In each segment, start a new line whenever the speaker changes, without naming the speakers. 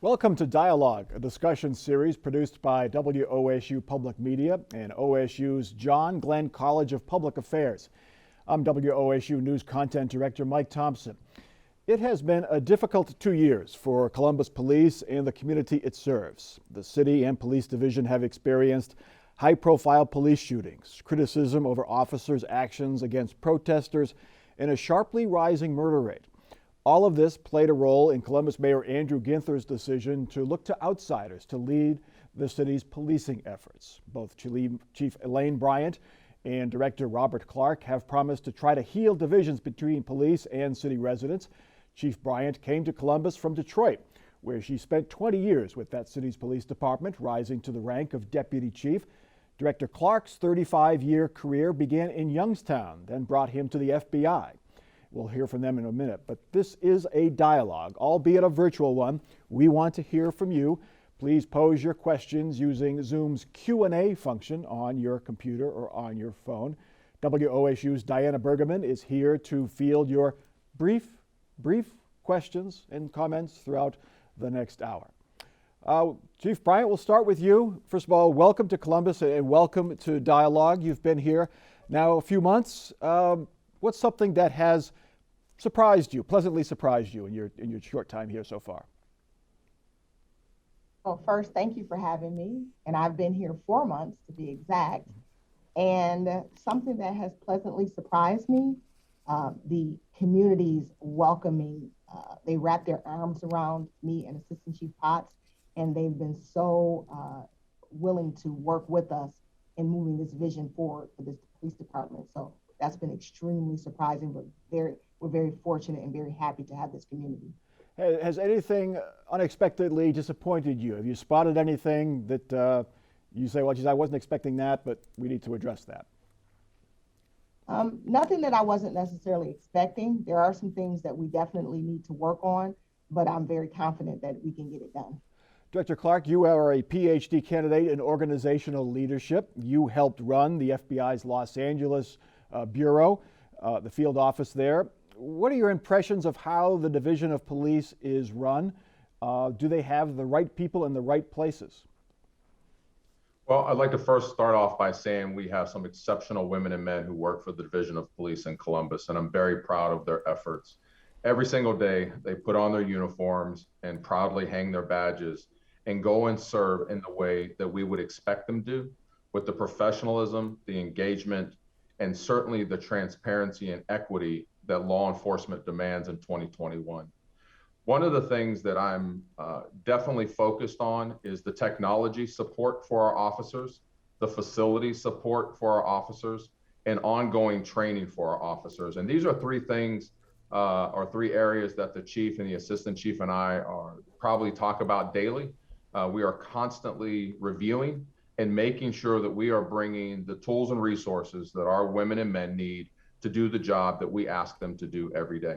Welcome to Dialogue, a discussion series produced by WOSU Public Media and OSU's John Glenn College of Public Affairs. I'm WOSU News Content Director Mike Thompson. It has been a difficult 2 years for Columbus Police and the community it serves. The city and police division have experienced high-profile police shootings, criticism over officers' actions against protesters, and a sharply rising murder rate. All of this played a role in Columbus Mayor Andrew Ginther's decision to look to outsiders to lead the city's policing efforts. Both Chief Elaine Bryant and Director Robert Clark have promised to try to heal divisions between police and city residents. Chief Bryant came to Columbus from Detroit, where she spent 20 years with that city's police department, rising to the rank of deputy chief. Director Clark's 35-year career began in Youngstown, then brought him to the FBI. We'll hear from them in a minute, but this is a dialogue, albeit a virtual one. We want to hear from you. Please pose your questions using Zoom's Q&A function on your computer or on your phone. WOSU's Diana Bergman is here to field your brief questions and comments throughout the next hour. Chief Bryant, we'll start with you. First of all, welcome to Columbus and welcome to Dialogue. You've been here now a few months. What's something that has surprised you, pleasantly surprised you in your short time here so far?
Well, first, thank you for having me. And I've been here 4 months to be exact. And something that has pleasantly surprised me, the community's welcoming. They wrap their arms around me and Assistant Chief Potts, and they've been so willing to work with us in moving this vision forward for this police department. So that's been extremely surprising, but we're very fortunate and very happy to have this community.
Has anything unexpectedly disappointed you? Have you spotted anything that you say, well, geez, I wasn't expecting that, but we need to address that?
Nothing that I wasn't necessarily expecting. There are some things that we definitely need to work on, but I'm very confident that we can get it done.
Director Clark, you are a PhD candidate in organizational leadership. You helped run the FBI's Los Angeles Bureau, the field office there. What are your impressions of how the Division of Police is run? Do they have the right people in the right places?
Well, I'd like to first start off by saying we have some exceptional women and men who work for the Division of Police in Columbus, and I'm very proud of their efforts. Every single day, they put on their uniforms and proudly hang their badges and go and serve in the way that we would expect them to, with the professionalism, the engagement, and certainly the transparency and equity that law enforcement demands in 2021. One of the things that I'm definitely focused on is the technology support for our officers, the facility support for our officers, and ongoing training for our officers. And these are three things or three areas that the chief and the assistant chief and I are probably talk about daily. We are constantly reviewing and making sure that we are bringing the tools and resources that our women and men need to do the job that we ask them to do every day.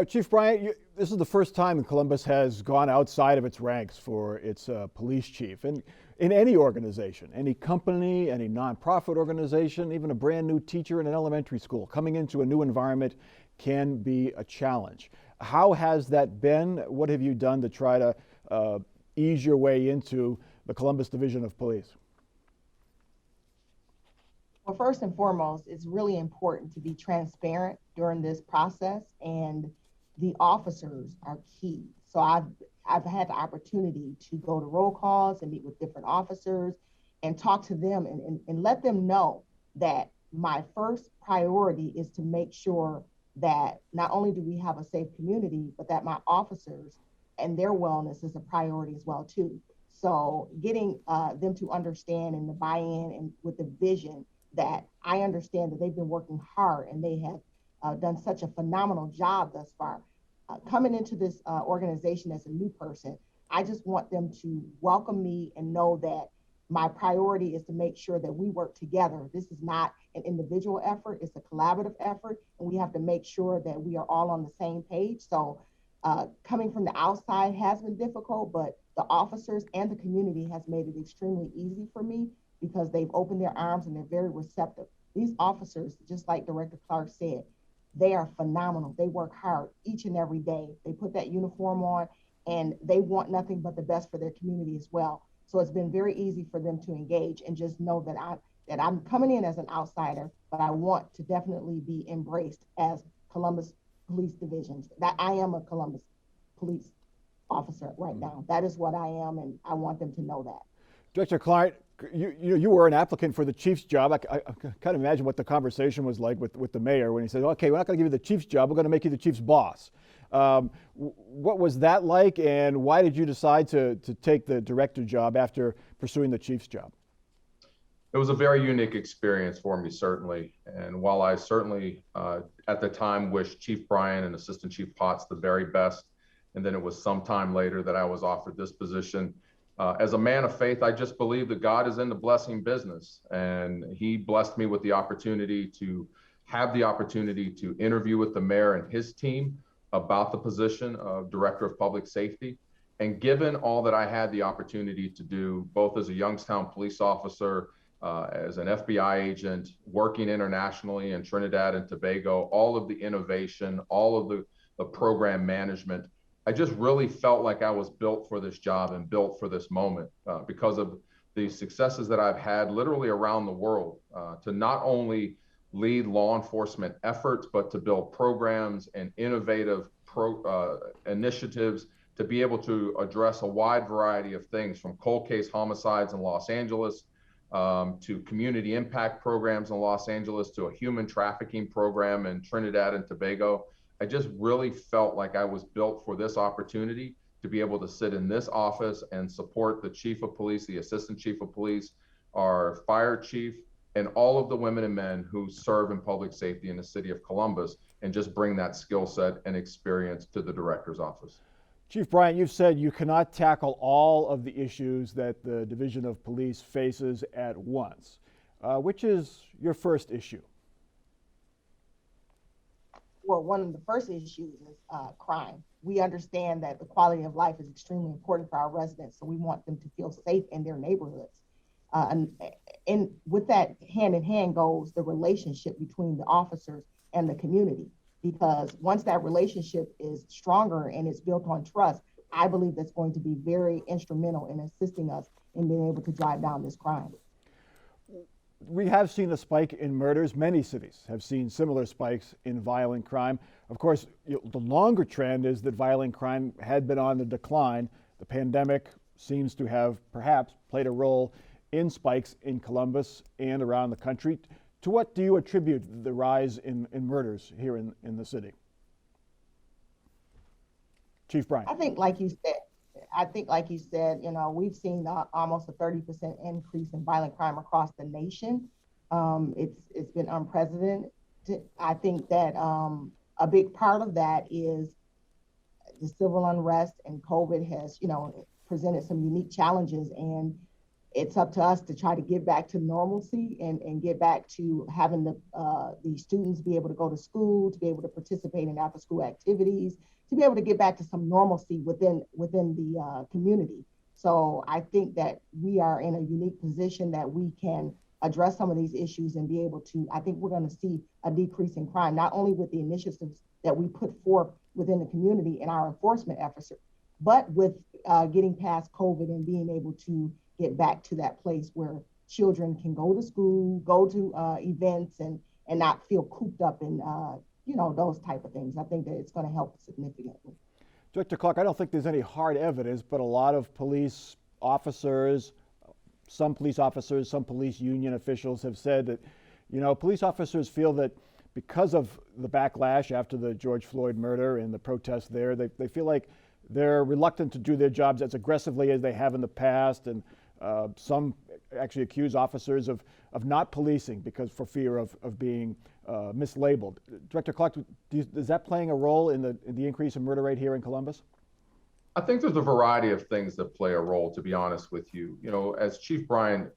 Chief Bryant, this is the first time Columbus has gone outside of its ranks for its police chief. And in any organization, any company, any nonprofit organization, even a brand new teacher in an elementary school, coming into a new environment can be a challenge. How has that been? What have you done to try to ease your way into the Columbus Division of Police?
Well, first and foremost, it's really important to be transparent during this process, and the officers are key. So I've had the opportunity to go to roll calls and meet with different officers and talk to them and let them know that my first priority is to make sure that not only do we have a safe community, but that my officers and their wellness is a priority as well too. So getting them to understand and the buy-in and with the vision that I understand that they've been working hard and they have done such a phenomenal job thus far. Coming into this organization as a new person, I just want them to welcome me and know that my priority is to make sure that we work together. This is not an individual effort, it's a collaborative effort, and we have to make sure that we are all on the same page. So coming from the outside has been difficult, but the officers and the community has made it extremely easy for me because they've opened their arms and they're very receptive. These officers, just like Director Clark said, they are phenomenal. They work hard each and every day. They put that uniform on and they want nothing but the best for their community as well. So it's been very easy for them to engage and just know that I'm coming in as an outsider, but I want to definitely be embraced as Columbus Police Divisions. That I am a Columbus police officer right now. That is what I am, and I want them to know that.
Director Clark, you were an applicant for the chief's job. I kind of imagine what the conversation was like with the mayor when he said, okay, we're not going to give you the chief's job, we're going to make you the chief's boss. What was that like, and why did you decide to take the director job after pursuing the chief's job?
It was a very unique experience for me, certainly. And while I certainly at the time wished Chief Bryan and Assistant Chief Potts the very best, and then it was some time later that I was offered this position, as a man of faith, I just believe that God is in the blessing business. And he blessed me with the opportunity to have the opportunity to interview with the mayor and his team about the position of Director of Public Safety. And given all that I had the opportunity to do, both as a Youngstown police officer, as an FBI agent, working internationally in Trinidad and Tobago, all of the innovation, all of the program management, I just really felt like I was built for this job and built for this moment because of the successes that I've had literally around the world to not only lead law enforcement efforts, but to build programs and innovative initiatives to be able to address a wide variety of things, from cold case homicides in Los Angeles to community impact programs in Los Angeles to a human trafficking program in Trinidad and Tobago. I just really felt like I was built for this opportunity to be able to sit in this office and support the chief of police, the assistant chief of police, our fire chief, and all of the women and men who serve in public safety in the city of Columbus, and just bring that skill set and experience to the director's office.
Chief Bryan, you've said you cannot tackle all of the issues that the Division of Police faces at once. Which is your first issue?
Well, one of the first issues is crime. We understand that the quality of life is extremely important for our residents, so we want them to feel safe in their neighborhoods. And with that, hand in hand goes the relationship between the officers and the community. Because once that relationship is stronger and it's built on trust, I believe that's going to be very instrumental in assisting us in being able to drive down this crime.
We have seen a spike in murders. Many cities have seen similar spikes in violent crime. Of course, the longer trend is that violent crime had been on the decline. The pandemic seems to have perhaps played a role in spikes in Columbus and around the country. To what do you attribute the rise in murders here in the city? Chief Bryan.
I think, like you said, you know, we've seen almost a 30% increase in violent crime across the nation. It's been unprecedented. I think that a big part of that is the civil unrest, and COVID has, you know, presented some unique challenges, and it's up to us to try to get back to normalcy and get back to having the students be able to go to school, to be able to participate in after school activities, to be able to get back to some normalcy within the community. So I think that we are in a unique position that we can address some of these issues and be able to, I think we're going to see a decrease in crime, not only with the initiatives that we put forth within the community in our enforcement efforts, but with getting past COVID and being able to get back to that place where children can go to school, go to events, and not feel cooped up in, you know, those type of things. I think that it's going to help significantly.
Director Clark, I don't think there's any hard evidence, but a lot of police officers, some police union officials have said that, you know, police officers feel that because of the backlash after the George Floyd murder and the protests there, they feel like they're reluctant to do their jobs as aggressively as they have in the past, and some actually accuse officers of not policing because for fear of being mislabeled. Director Clark, is that playing a role in the increase in murder rate here in Columbus?
I think there's a variety of things that play a role, to be honest with you. You know, as Chief Bryan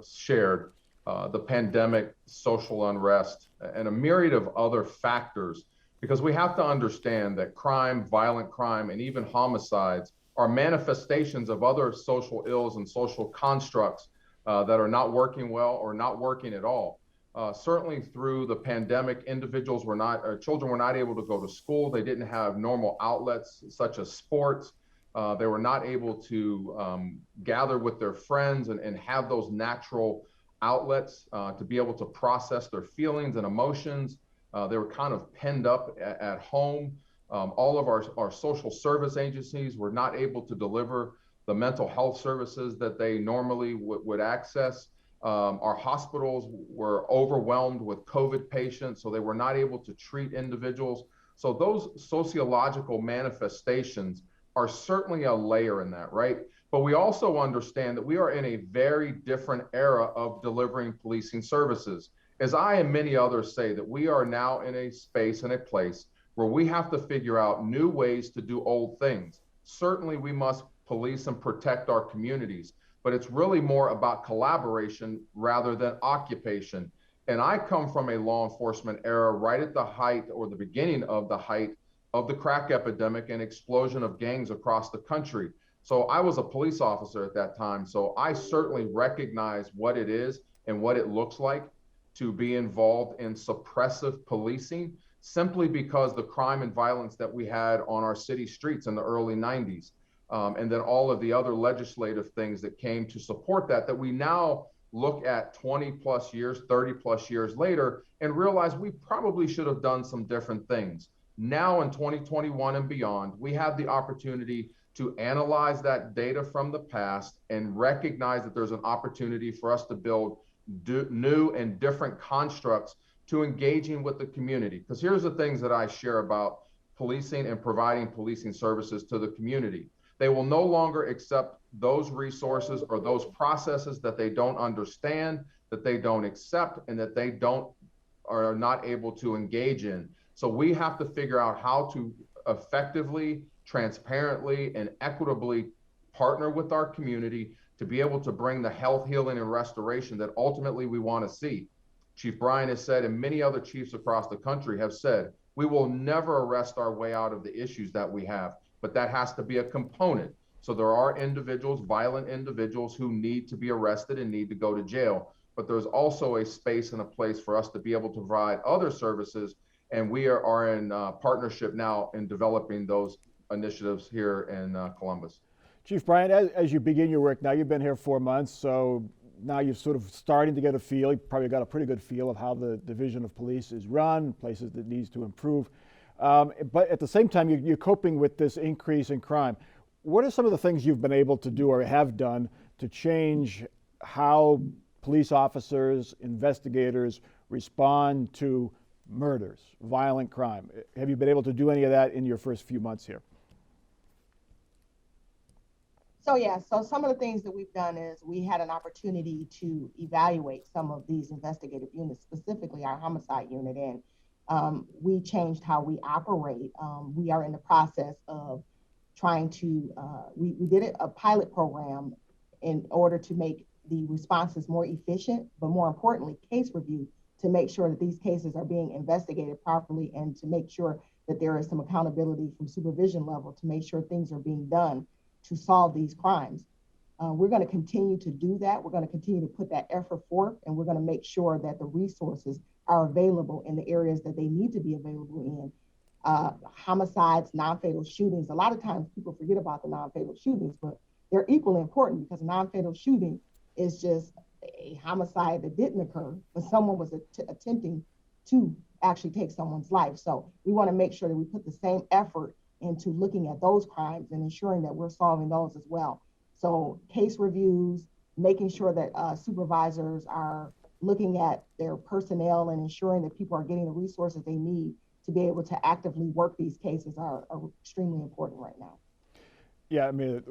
shared, the pandemic, social unrest, and a myriad of other factors, because we have to understand that crime, violent crime, and even homicides are manifestations of other social ills and social constructs that are not working well or not working at all. Certainly through the pandemic, children were not able to go to school. They didn't have normal outlets such as sports. They were not able to gather with their friends and have those natural outlets to be able to process their feelings and emotions. They were kind of penned up at home. All of our social service agencies were not able to deliver the mental health services that they normally would access. Our hospitals were overwhelmed with COVID patients, so they were not able to treat individuals. So those sociological manifestations are certainly a layer in that, right? But we also understand that we are in a very different era of delivering policing services. As I and many others say, that we are now in a space and a place where we have to figure out new ways to do old things. Certainly we must police and protect our communities, but it's really more about collaboration rather than occupation. And I come from a law enforcement era right at the height or the beginning of the height of the crack epidemic and explosion of gangs across the country. So I was a police officer at that time. So I certainly recognize what it is and what it looks like to be involved in suppressive policing, simply because the crime and violence that we had on our city streets in the early 90s. And then all of the other legislative things that came to support that, that we now look at 20 plus years, 30 plus years later, and realize we probably should have done some different things. Now in 2021 and beyond, we have the opportunity to analyze that data from the past and recognize that there's an opportunity for us to build new and different constructs to engaging with the community. Because here's the things that I share about policing and providing policing services to the community. They will no longer accept those resources or those processes that they don't understand, that they don't accept, and that they are not able to engage in. So we have to figure out how to effectively, transparently, and equitably partner with our community to be able to bring the health, healing, and restoration that ultimately we want to see. Chief Bryan has said, and many other chiefs across the country have said, we will never arrest our way out of the issues that we have, but that has to be a component. So there are individuals, violent individuals, who need to be arrested and need to go to jail, but there's also a space and a place for us to be able to provide other services. And we are in partnership now in developing those initiatives here in Columbus.
Chief Bryan, as you begin your work now, you've been here 4 months, so now you're sort of starting to get a feel. You've probably got a pretty good feel of how the Division of Police is run, places that needs to improve. But at the same time, you're coping with this increase in crime. What are some of the things you've been able to do or have done to change how police officers, investigators respond to murders, violent crime? Have you been able to do any of that in your first few months here?
So some of the things that we've done is we had an opportunity to evaluate some of these investigative units, specifically our homicide unit, and we changed how we operate. We are in the process of trying to, we did a pilot program in order to make the responses more efficient, but more importantly, case review, to make sure that these cases are being investigated properly and to make sure that there is some accountability from supervision level to make sure things are being done to solve these crimes. We're going to continue to do that. We're going to continue to put that effort forth, and we're going to make sure that the resources are available in the areas that they need to be available in. Homicides, non-fatal shootings. A lot of times people forget about the non-fatal shootings, but they're equally important, because a non-fatal shooting is just a homicide that didn't occur, but someone was attempting to actually take someone's life. So we want to make sure that we put the same effort into looking at those crimes and ensuring that we're solving those as well. So case reviews, making sure that supervisors are looking at their personnel and ensuring that people are getting the resources they need to be able to actively work these cases are extremely important right now.
Yeah, I mean,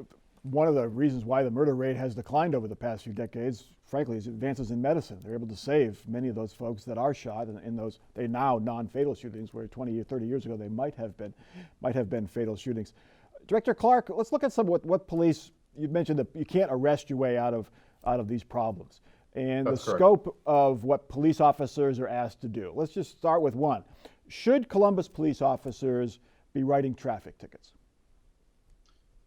one of the reasons why the murder rate has declined over the past few decades, frankly, is advances in medicine. They're able to save many of those folks that are shot in those, they now non-fatal shootings, where 20 or 30 years ago they might have been fatal shootings. Director Clark, let's look at some what police, you mentioned that you can't arrest your way out of these problems, and
That's
the
correct.
scope of what police officers are asked to do. Let's just start with one. Should Columbus police officers be writing traffic tickets?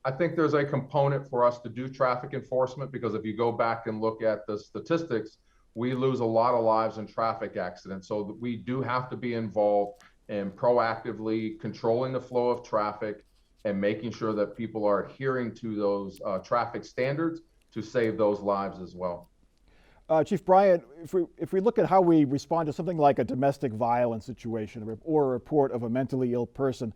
I think there's a component for us to do traffic enforcement, because if you go back and look at the statistics, we lose a lot of lives in traffic accidents. So we do have to be involved in proactively controlling the flow of traffic, and making sure that people are adhering to those traffic standards to save those lives as well.
Chief Bryant, if we look at how we respond to something like a domestic violence situation or a report of a mentally ill person,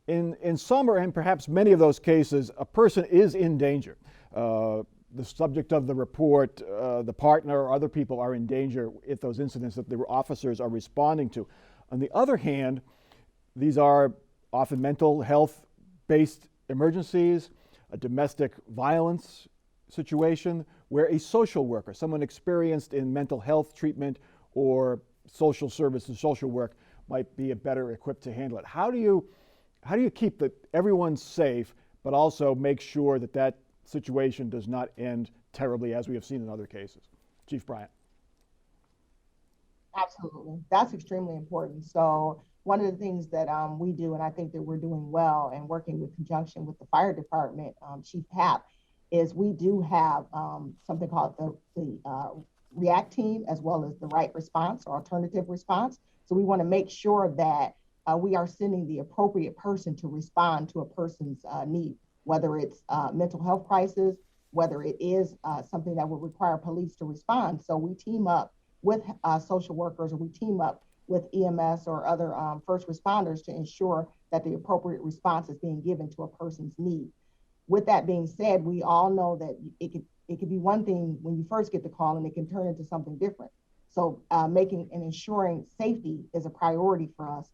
in some or in perhaps many of those cases, a person is in danger. The subject of the report, the partner, or other people are in danger if those incidents that the officers are responding to. On the other hand, these are often mental health-based emergencies, a domestic violence situation where a social worker, someone experienced in mental health treatment or social services, social work, might be better equipped to handle it. How do you keep everyone safe, but also make sure that that situation does not end terribly, as we have seen in other cases? Chief Bryant.
Absolutely. That's extremely important. So one of the things that we do, and I think that we're doing well and working with conjunction with the fire department, Chief Hap, is we do have something called the REACT team, as well as the right response or alternative response. So we want to make sure that we are sending the appropriate person to respond to a person's need, whether it's mental health crisis, whether it is something that would require police to respond. So we team up with social workers, or we team up with EMS or other first responders to ensure that the appropriate response is being given to a person's need. With that being said, we all know that it could be one thing when you first get the call, and it can turn into something different. So making and ensuring safety is a priority for us.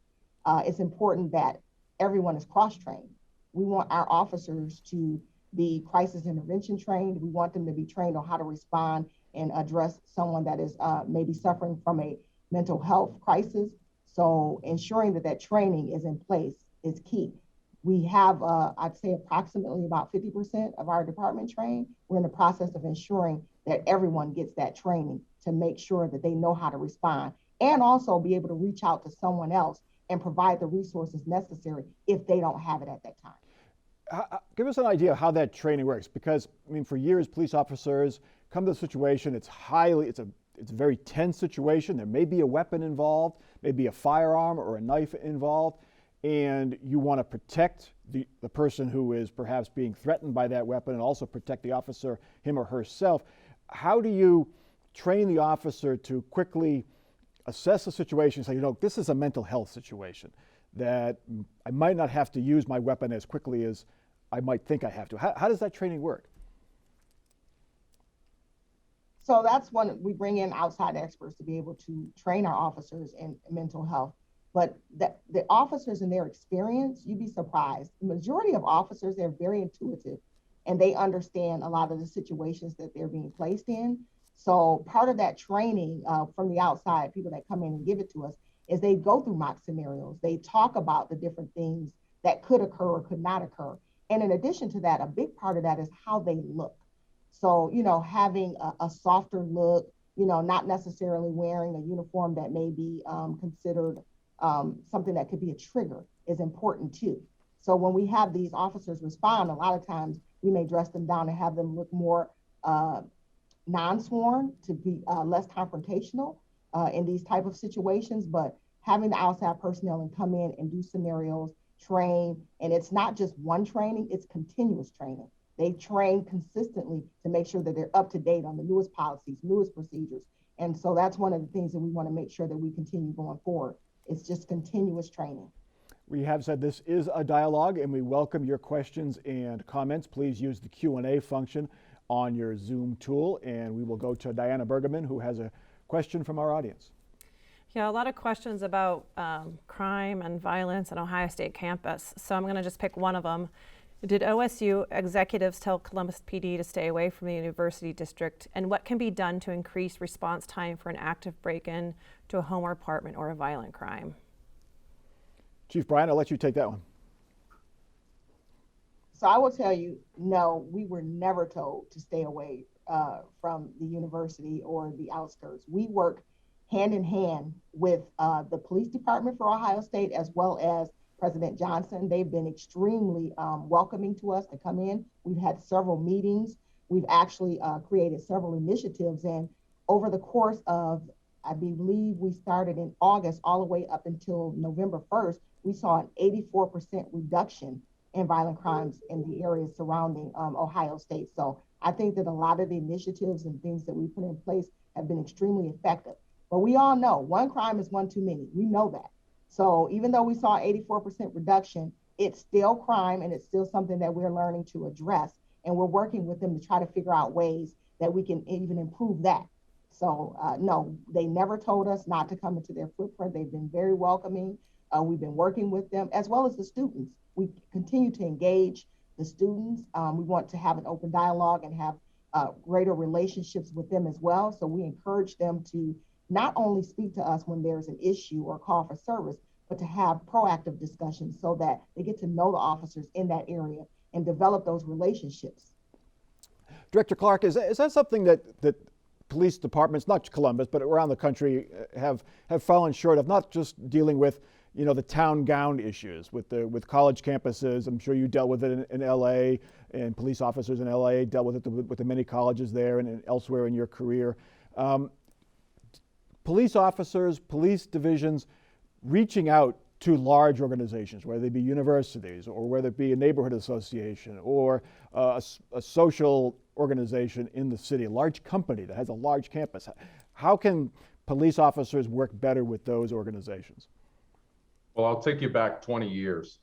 It's important that everyone is cross-trained. We want our officers to be crisis intervention trained. We want them to be trained on how to respond and address someone that is maybe suffering from a mental health crisis. So ensuring that that training is in place is key. We have, I'd say, approximately about 50% of our department trained. We're in the process of ensuring that everyone gets that training to make sure that they know how to respond, and also be able to reach out to someone else and provide the resources necessary if they don't have it at that time.
Give us an idea of how that training works, because I mean, for years, police officers come to the situation. It's a very tense situation. There may be a weapon involved, maybe a firearm or a knife involved, and you want to protect the person who is perhaps being threatened by that weapon, and also protect the officer, him or herself. How do you train the officer to quickly assess the situation and say, you know, this is a mental health situation, that I might not have to use my weapon as quickly as I might think I have to? How does that training work?
So that's when we bring in outside experts to be able to train our officers in mental health. But the officers in their experience, you'd be surprised. The majority of officers, they're very intuitive, and they understand a lot of the situations that they're being placed in. So part of that training from the outside, people that come in and give it to us, is they go through mock scenarios. They talk about the different things that could occur or could not occur. And in addition to that, a big part of that is how they look. So, you know, having a softer look, you know, not necessarily wearing a uniform that may be considered something that could be a trigger is important too. So when we have these officers respond, a lot of times we may dress them down and have them look more non-sworn, to be less confrontational in these type of situations. But having the outside personnel and come in and do scenarios, train, and it's not just one training, it's continuous training. They train consistently to make sure that they're up to date on the newest policies, newest procedures. And so that's one of the things that we want to make sure that we continue going forward. It's just continuous training.
We have said this is a dialogue, and we welcome your questions and comments. Please use the Q&A function on your Zoom tool, and we will go to Diana Bergman, who has a question from our audience.
Yeah, a lot of questions about crime and violence on Ohio State campus. So I'm going to just pick one of them. Did OSU executives tell Columbus PD to stay away from the university district? And what can be done to increase response time for an active break-in to a home or apartment or a violent crime?
Chief Bryant, I'll let you take that one.
So I will tell you, no, we were never told to stay away from the university or the outskirts. We work hand in hand with the police department for Ohio State, as well as President Johnson. They've been extremely welcoming to us to come in. We've had several meetings. We've actually created several initiatives. And over the course of, I believe we started in August all the way up until November 1st, we saw an 84% reduction and violent crimes in the areas surrounding Ohio State. So I think that a lot of the initiatives and things that we put in place have been extremely effective. But we all know one crime is one too many. We know that. So even though we saw 84% reduction, it's still crime and it's still something that we're learning to address. And we're working with them to try to figure out ways that we can even improve that. So no, they never told us not to come into their footprint. They've been very welcoming. We've been working with them as well as the students. We continue to engage the students. We want to have an open dialogue and have greater relationships with them as well. So we encourage them to not only speak to us when there's an issue or call for service, but to have proactive discussions so that they get to know the officers in that area and develop those relationships.
Director Clark, is that something that police departments, not Columbus, but around the country have fallen short of, not just dealing with, you know, the town gown issues with college campuses? I'm sure you dealt with it in LA, and police officers in LA dealt with it with the many colleges there and elsewhere in your career. Police officers, police divisions reaching out to large organizations, whether they be universities or whether it be a neighborhood association or a social organization in the city, a large company that has a large campus. How can police officers work better with those organizations?
Well, I'll take you back 20 years.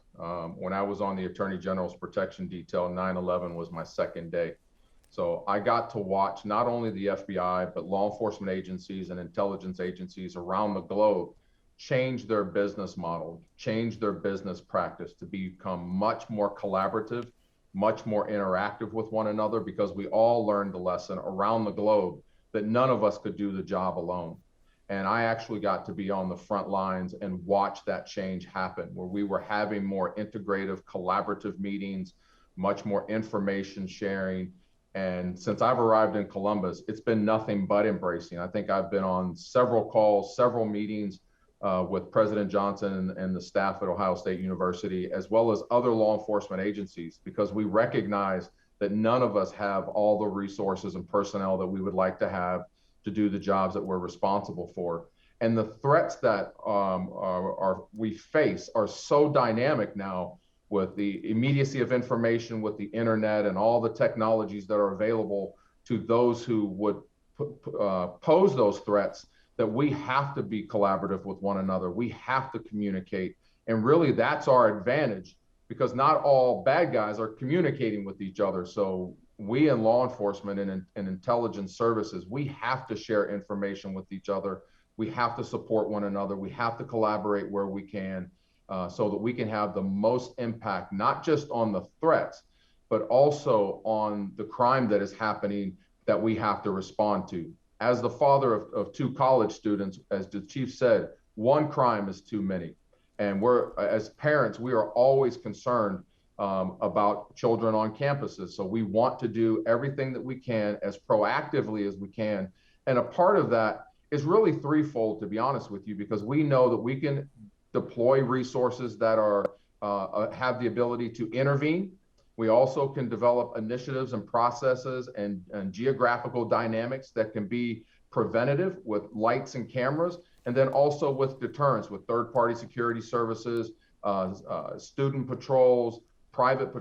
When I was on the Attorney General's protection detail, 9/11 was my second day. So I got to watch not only the FBI, but law enforcement agencies and intelligence agencies around the globe change their business model, change their business practice to become much more collaborative, much more interactive with one another, because we all learned the lesson around the globe that none of us could do the job alone. And I actually got to be on the front lines and watch that change happen, where we were having more integrative, collaborative meetings, much more information sharing. And since I've arrived in Columbus, it's been nothing but embracing. I think I've been on several calls, several meetings with President Johnson and the staff at Ohio State University, as well as other law enforcement agencies, because we recognize that none of us have all the resources and personnel that we would like to have to do the jobs that we're responsible for. And the threats that we face are so dynamic now, with the immediacy of information, with the internet and all the technologies that are available to those who would pose those threats, that we have to be collaborative with one another. We have to communicate. And really that's our advantage, because not all bad guys are communicating with each other. So we in law enforcement and intelligence services, we have to share information with each other. We have to support one another. We have to collaborate where we can, so that we can have the most impact, not just on the threats, but also on the crime that is happening that we have to respond to. As the father of two college students, as the chief said, one crime is too many. And we're, as parents, we are always concerned about children on campuses. So we want to do everything that we can as proactively as we can. And a part of that is really threefold, to be honest with you, because we know that we can deploy resources that are have the ability to intervene. We also can develop initiatives and processes and geographical dynamics that can be preventative with lights and cameras, and then also with deterrence, with third-party security services, student patrols, private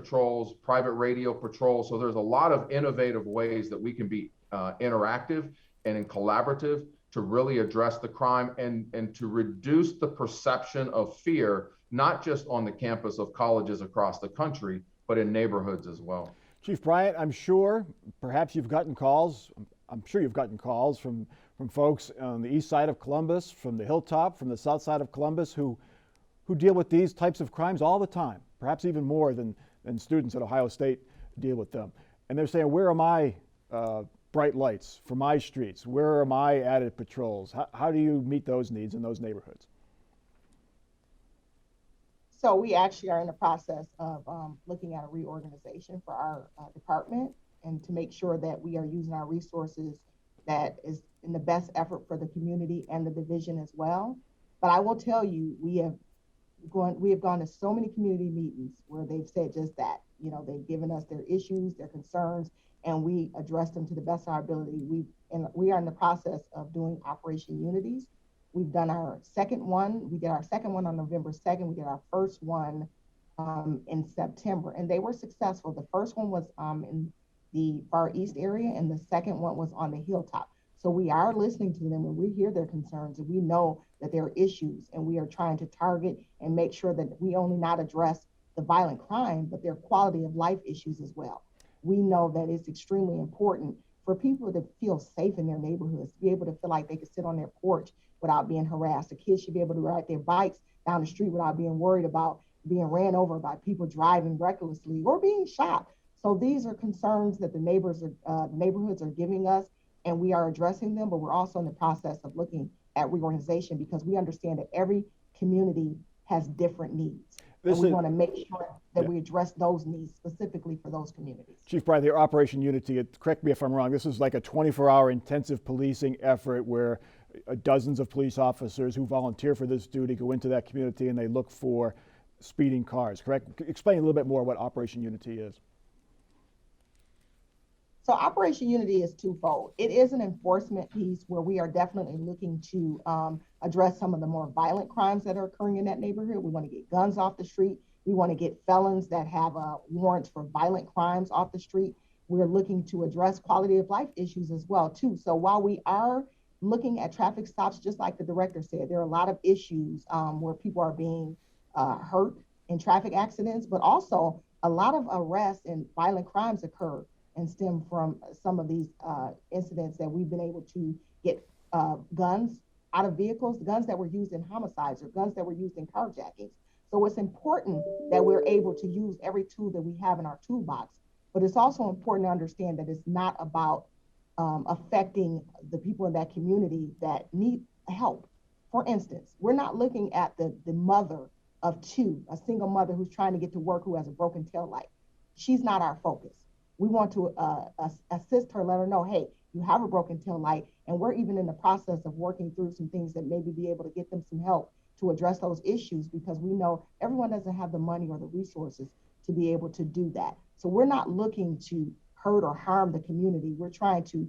radio patrols. So there's a lot of innovative ways that we can be interactive and collaborative to really address the crime and to reduce the perception of fear, not just on the campus of colleges across the country, but in neighborhoods as well.
Chief Bryant, I'm sure perhaps you've gotten calls. I'm sure you've gotten calls from folks on the east side of Columbus, from the Hilltop, from the south side of Columbus, who deal with these types of crimes all the time, perhaps even more than students at Ohio State deal with them. And they're saying, where are my bright lights for my streets? Where are my added patrols? How do you meet those needs in those neighborhoods?
So we actually are in the process of looking at a reorganization for our department, and to make sure that we are using our resources that is in the best effort for the community and the division as well. But I will tell you, we have gone to so many community meetings where they've said just that. You know, they've given us their issues, their concerns, and we address them to the best of our ability. We are in the process of doing Operation Unities. We've done our second one. We did our second one on November 2nd. We did our first one in September, and they were successful. The first one was in the Far East area, and the second one was on the hilltop. So we are listening to them, and we hear their concerns, and we know that there are issues, and we are trying to target and make sure that we only not address the violent crime, but their quality of life issues as well. We know that it's extremely important for people to feel safe in their neighborhoods, to be able to feel like they can sit on their porch without being harassed. The kids should be able to ride their bikes down the street without being worried about being ran over by people driving recklessly or being shot. So these are concerns that the neighborhoods are giving us, and we are addressing them, but we're also in the process of looking at reorganization because we understand that every community has different needs. And we want to make sure that we address those needs specifically for those communities.
Chief Briley, the Operation Unity, correct me if I'm wrong, this is like a 24-hour intensive policing effort where dozens of police officers who volunteer for this duty go into that community and they look for speeding cars, correct? Explain a little bit more what Operation Unity is.
So Operation Unity is twofold. It is an enforcement piece where we are definitely looking to address some of the more violent crimes that are occurring in that neighborhood. We want to get guns off the street. We want to get felons that have warrants for violent crimes off the street. We're looking to address quality of life issues as well, too. So while we are looking at traffic stops, just like the director said, there are a lot of issues where people are being hurt in traffic accidents, but also a lot of arrests and violent crimes occur and stem from some of these incidents that we've been able to get guns out of vehicles, guns that were used in homicides or guns that were used in carjackings. So it's important that we're able to use every tool that we have in our toolbox, but it's also important to understand that it's not about affecting the people in that community that need help. For instance, we're not looking at the mother of two, a single mother who's trying to get to work who has a broken tail light. She's not our focus. We want to assist her, let her know, hey, you have a broken tail light, and we're even in the process of working through some things that maybe be able to get them some help to address those issues because we know everyone doesn't have the money or the resources to be able to do that. So we're not looking to hurt or harm the community. We're trying to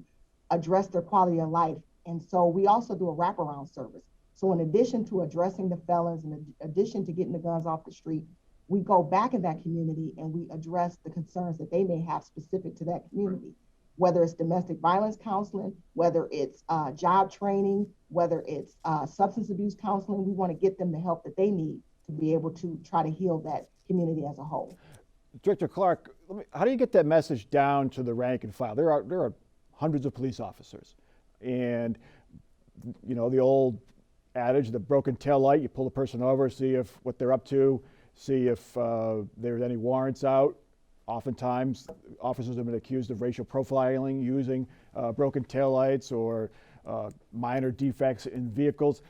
address their quality of life. And so we also do a wraparound service. So in addition to addressing the felons, in addition to getting the guns off the street, we go back in that community and we address the concerns that they may have specific to that community, whether it's domestic violence counseling, whether it's job training, whether it's substance abuse counseling. We want to get them the help that they need to be able to try to heal that community as a whole.
Director Clark, how do you get that message down to the rank and file? There are hundreds of police officers, and you know the old adage, the broken tail light, you pull the person over, see if what they're up to, see if there's any warrants out. Oftentimes, officers have been accused of racial profiling using broken taillights or minor defects in vehicles.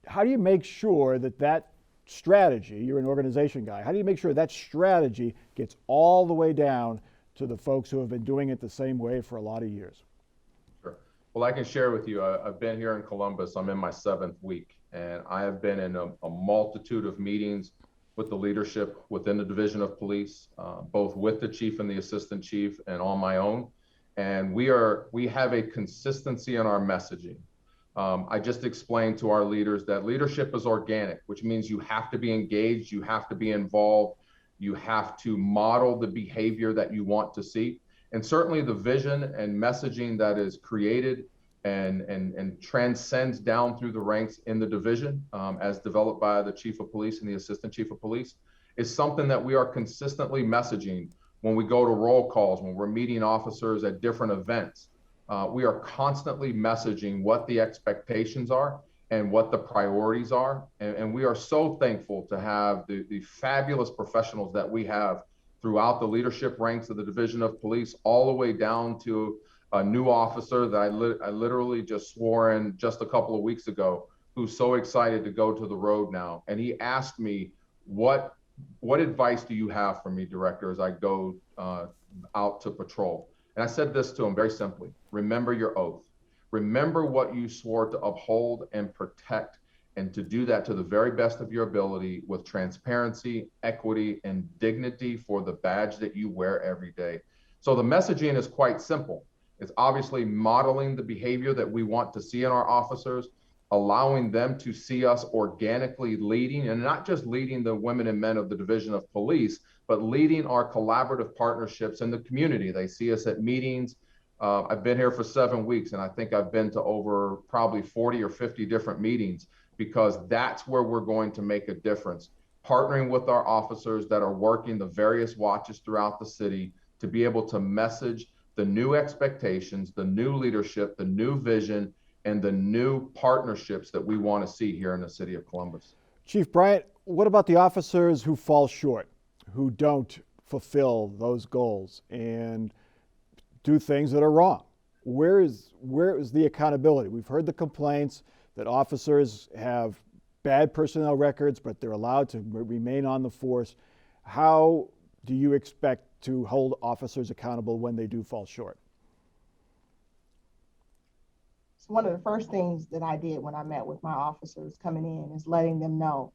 How do you make sure that that strategy, you're an organization guy, how do you make sure that strategy gets all the way down to the folks who have been doing it the same way for a lot of years?
Sure. Well, I can share with you, I've been here in Columbus, I'm in my 7th week, and I have been in a multitude of meetings with the leadership within the Division of Police, both with the chief and the assistant chief and on my own. And we have a consistency in our messaging. I just explained to our leaders that leadership is organic, which means you have to be engaged, you have to be involved, you have to model the behavior that you want to see. And certainly the vision and messaging that is created and transcends down through the ranks in the division, as developed by the chief of police and the assistant chief of police, is something that we are consistently messaging when we go to roll calls, when we're meeting officers at different events. We are constantly messaging what the expectations are and what the priorities are. And we are so thankful to have the fabulous professionals that we have throughout the leadership ranks of the Division of Police, all the way down to a new officer that I literally just swore in just a couple of weeks ago, who's so excited to go to the road now. And he asked me, what advice do you have for me, Director, as I go out to patrol? And I said this to him very simply: remember your oath. Remember what you swore to uphold and protect, and to do that to the very best of your ability with transparency, equity, and dignity for the badge that you wear every day. So the messaging is quite simple. It's obviously modeling the behavior that we want to see in our officers. allowing them to see us organically leading, and not just leading the women and men of the Division of Police, but leading our collaborative partnerships in the community. They see us at meetings. I've been here for 7 weeks, and I think I've been to over probably 40 or 50 different meetings, because that's where we're going to make a difference. Partnering with our officers that are working the various watches throughout the city to be able to message the new expectations, the new leadership, the new vision, and the new partnerships that we want to see here in the city of Columbus.
Chief Bryant, what about the officers who fall short, who don't fulfill those goals and do things that are wrong? Where is the accountability? We've heard the complaints that officers have bad personnel records, but they're allowed to remain on the force. How do you expect to hold officers accountable when they do fall short?
So one of the first things that I did when I met with my officers coming in is letting them know,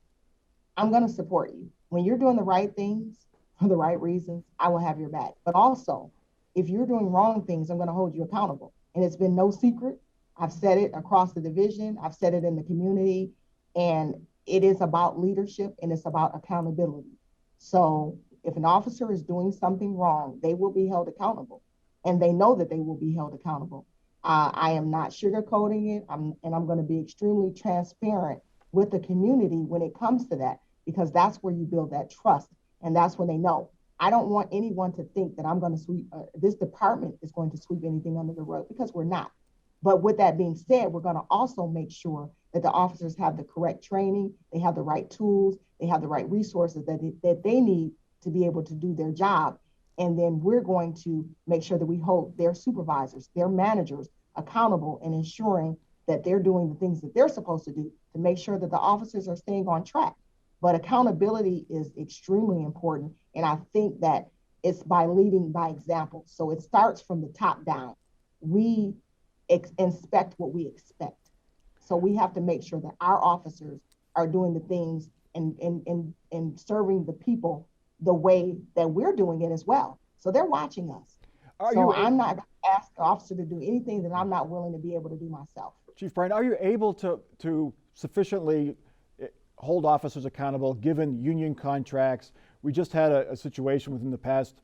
I'm going to support you. When you're doing the right things for the right reasons, I will have your back. But also, if you're doing wrong things, I'm going to hold you accountable. And it's been no secret. I've said it across the division. I've said it in the community. And it is about leadership and it's about accountability. So if an officer is doing something wrong, they will be held accountable. And they know that they will be held accountable. I am not sugarcoating it. I'm going to be extremely transparent with the community when it comes to that, because that's where you build that trust. And that's when they know. I don't want anyone to think that I'm going to sweep, this department is going to sweep anything under the rug, because we're not. But with that being said, we're going to also make sure that the officers have the correct training, they have the right tools, they have the right resources that they need to be able to do their job. And then we're going to make sure that we hold their supervisors, their managers accountable and ensuring that they're doing the things that they're supposed to do to make sure that the officers are staying on track. But accountability is extremely important. And I think that it's by leading by example. So it starts from the top down. We inspect what we expect. So we have to make sure that our officers are doing the things and serving the people the way that we're doing it as well. So they're watching us. I'm not going to ask the officer to do anything that I'm not willing to be able to do myself.
Chief Bryant, are you able to sufficiently hold officers accountable given union contracts? We just had a situation within the past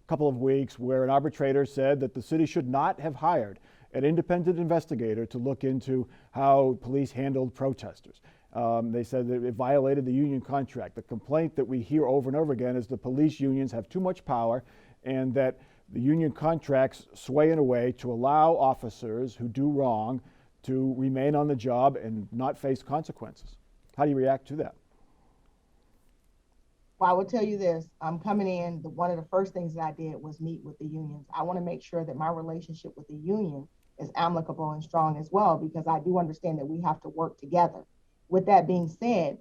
couple of weeks where an arbitrator said that the city should not have hired an independent investigator to look into how police handled protesters. They said that it violated the union contract. The complaint that we hear over and over again is the police unions have too much power and that the union contracts sway in a way to allow officers who do wrong to remain on the job and not face consequences. How do you react to that?
Well, I will tell you this, I'm coming in, one of the first things that I did was meet with the unions. I want to make sure that my relationship with the union is amicable and strong as well, because I do understand that we have to work together. With that being said,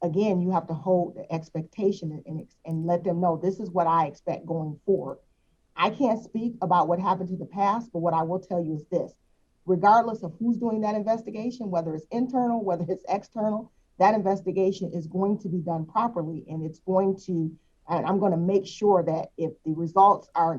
again, you have to hold the expectation and let them know this is what I expect going forward. I can't speak about what happened to the past, but what I will tell you is this. Regardless of who's doing that investigation, whether it's internal, whether it's external, that investigation is going to be done properly, and I'm going to make sure that if the results are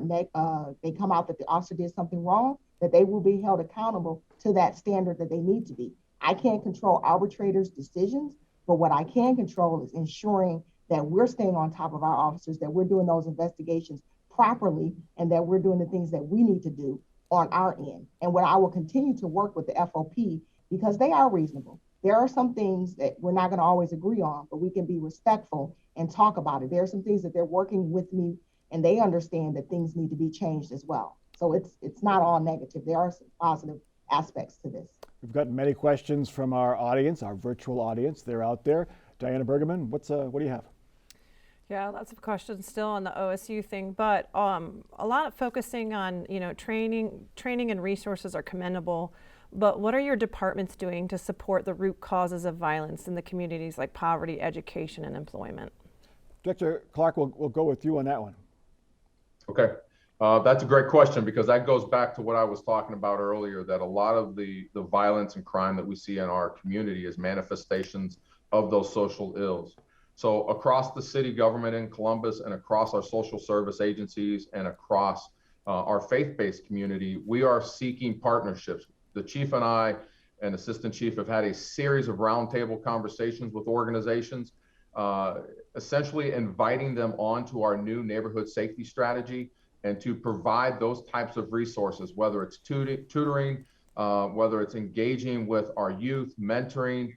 they come out that the officer did something wrong, that they will be held accountable to that standard that they need to be. I can't control arbitrators' decisions, but what I can control is ensuring that we're staying on top of our officers, that we're doing those investigations properly, and that we're doing the things that we need to do on our end. And what I will continue to work with the FOP, because they are reasonable. There are some things that we're not going to always agree on, but we can be respectful and talk about it. There are some things that they're working with me, and they understand that things need to be changed as well. So it's not all negative. There are some positive aspects to this.
We've gotten many questions from our audience, our virtual audience. They're out there. Diana Bergman, what do you have?
Yeah, lots of questions still on the OSU thing, but a lot of focusing on, training and resources are commendable. But what are your departments doing to support the root causes of violence in the communities like poverty, education, and employment?
Director Clark, we'll go with you on that one.
Okay. That's a great question, because that goes back to what I was talking about earlier, that a lot of the violence and crime that we see in our community is manifestations of those social ills. So across the city government in Columbus and across our social service agencies and across our faith-based community, we are seeking partnerships. The chief and I and Assistant Chief have had a series of roundtable conversations with organizations, essentially inviting them onto our new neighborhood safety strategy and to provide those types of resources, whether it's tutoring, whether it's engaging with our youth, mentoring,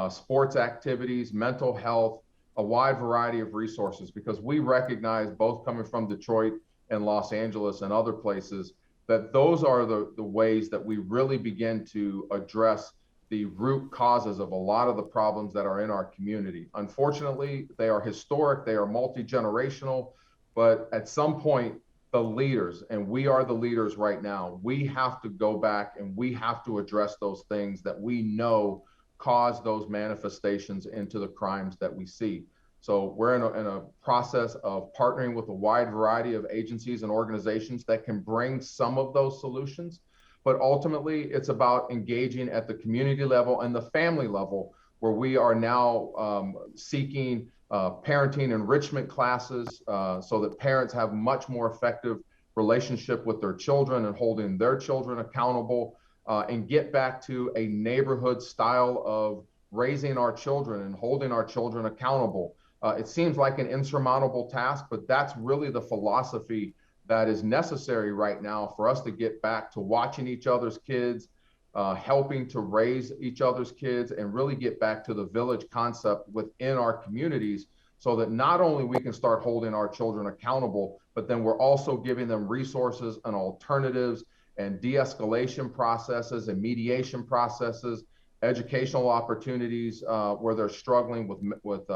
sports activities, mental health, a wide variety of resources, because we recognize, both coming from Detroit and Los Angeles and other places, that those are the ways that we really begin to address the root causes of a lot of the problems that are in our community. Unfortunately, they are historic, they are multi-generational, but at some point, the leaders, and we are the leaders right now, we have to go back and we have to address those things that we know cause those manifestations into the crimes that we see. So we're in a process of partnering with a wide variety of agencies and organizations that can bring some of those solutions. But ultimately, it's about engaging at the community level and the family level, where we are now seeking parenting enrichment classes so that parents have much more effective relationship with their children and holding their children accountable, and get back to a neighborhood style of raising our children and holding our children accountable. It seems like an insurmountable task, but that's really the philosophy that is necessary right now for us to get back to watching each other's kids, helping to raise each other's kids, and really get back to the village concept within our communities, so that not only we can start holding our children accountable, but then we're also giving them resources and alternatives and de-escalation processes and mediation processes, educational opportunities where they're struggling with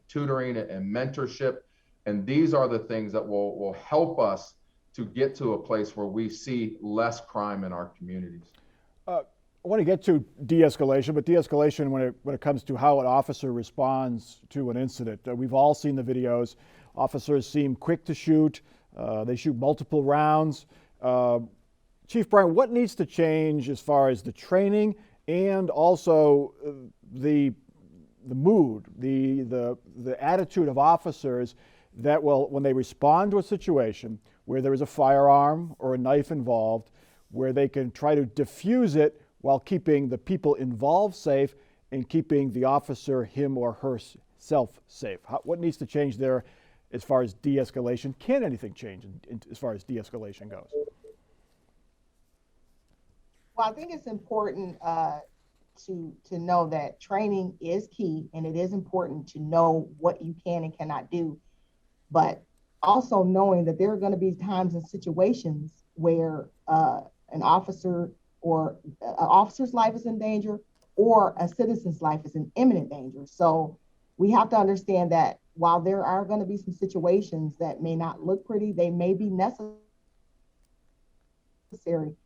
tutoring and mentorship. And these are the things that will help us to get to a place where we see less crime in our communities.
I want to get to de-escalation, but de-escalation when it comes to how an officer responds to an incident. We've all seen the videos. Officers seem quick to shoot. They shoot multiple rounds. Chief Bryant, what needs to change as far as the training and also the mood, the attitude of officers that will, when they respond to a situation where there is a firearm or a knife involved, where they can try to diffuse it while keeping the people involved safe and keeping the officer, him or herself, safe? What needs to change there as far as de-escalation? Can anything change as far as de-escalation goes?
Well, I think it's important to know that training is key, and it is important to know what you can and cannot do, but also knowing that there are going to be times and situations where an officer or an officer's life is in danger, or a citizen's life is in imminent danger. So we have to understand that while there are going to be some situations that may not look pretty, they may be necessary